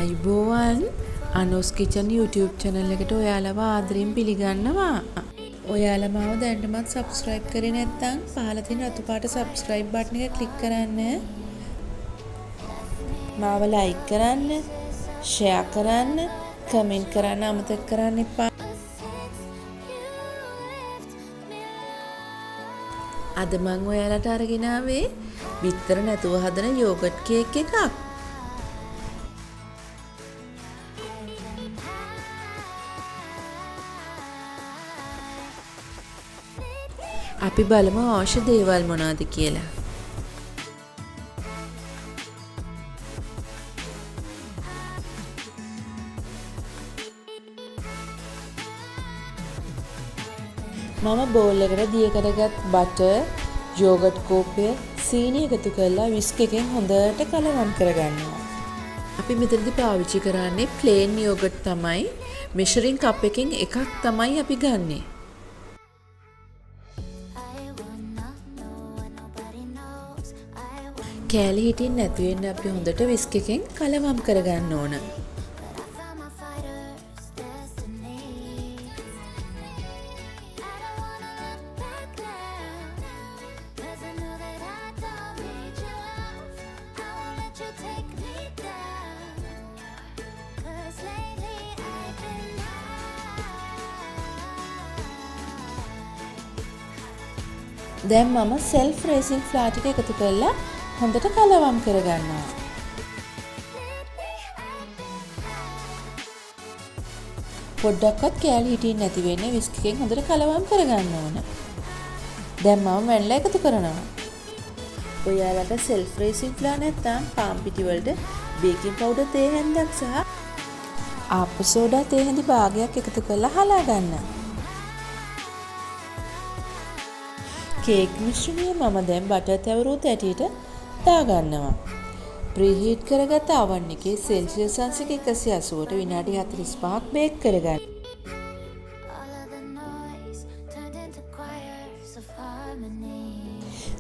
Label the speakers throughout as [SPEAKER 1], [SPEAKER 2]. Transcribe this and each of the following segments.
[SPEAKER 1] ආයුබෝවන් අනුස් kitchen YouTube channel එකට ඔයාලව ආදරෙන් පිළිගන්නවා. ඔයාලා මාව දැනටමත් subscribe කරේ නැත්නම් පහළ තියෙන රතු පාට subscribe button එක click කරන්න. මාව like කරන්න, share කරන්න, comment කරන්න අමතක කරන්න එපා. අද මම ඔයාලට අරගෙන ආවේ බිත්තර නැතුව හදන yogurt cake එකක්. අපි බලමු අවශ්‍ය දේවල් මොනවද කියලා. මම බෝල් එකට දිය කරගත් බටර්, යෝගට් කෝපය, සීනි එකතු කරලා whisk එකෙන් හොඳට කලවම් කරගන්නවා. අපි මෙතනදී පාවිච්චි කරන්නේ plain yogurt තමයි. measuring cup එකෙන් එකක් තමයි අපි ගන්නෙ. කෑලි හිටින් නැති වෙන්න අපි හොඳට whisk එකෙන් කලවම් කරගන්න ඕන. දැන් මම self raising flour ටික එකතු කරලා හොඳට කලවම් කරගන්නවා. පොඩ්ඩක්වත් කෑලි හිටින් නැති වෙන්නේ whisk එකෙන් හොඳට කලවම් කරගන්න ඕන. දැන් මම වැනිලා එකතු කරනවා. ඔයාලට self raising flour නැත්නම් පාන් පිටි වලට baking powder තේ හැන්දක් සහ ආප්ප සෝඩා තේ හැඳි භාගයක් එකතු කරලා හලා ගන්න. කේක් මිශ්‍රණය මම දැන් බටර් තැවරූ තැටියට දාගන්නවා. ප්‍රීහීට් කරගත් oven එකේ සෙල්සියස් අංශක 180ට විනාඩි 45ක් බේක් කරගන්න.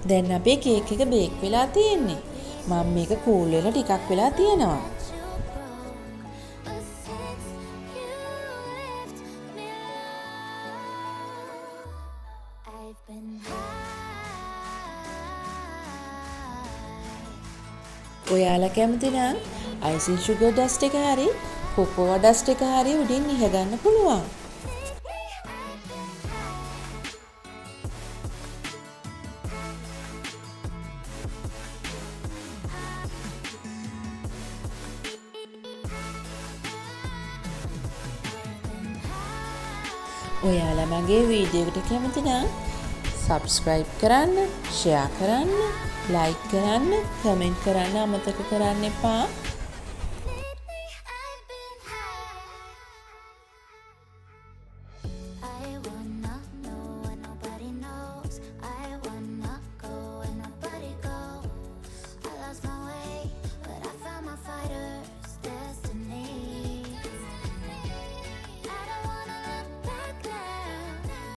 [SPEAKER 1] දැන් අපේ කේක් එක බේක් වෙලා තියෙන්නේ. මම මේක කූල් වෙලා ටිකක් වෙලා තියෙනවා. ඔයාලා කැමති නම් icing sugar dust එක හරි cocoa dust එක හරි උඩින් ඉහ ගන්න පුළුවන්. ඔයාලා මගේ වීඩියෝ එකට කැමති නම් subscribe කරන්න, share කරන්න, like කරන්න, comment කරන්න අමතක කරන්න එපා.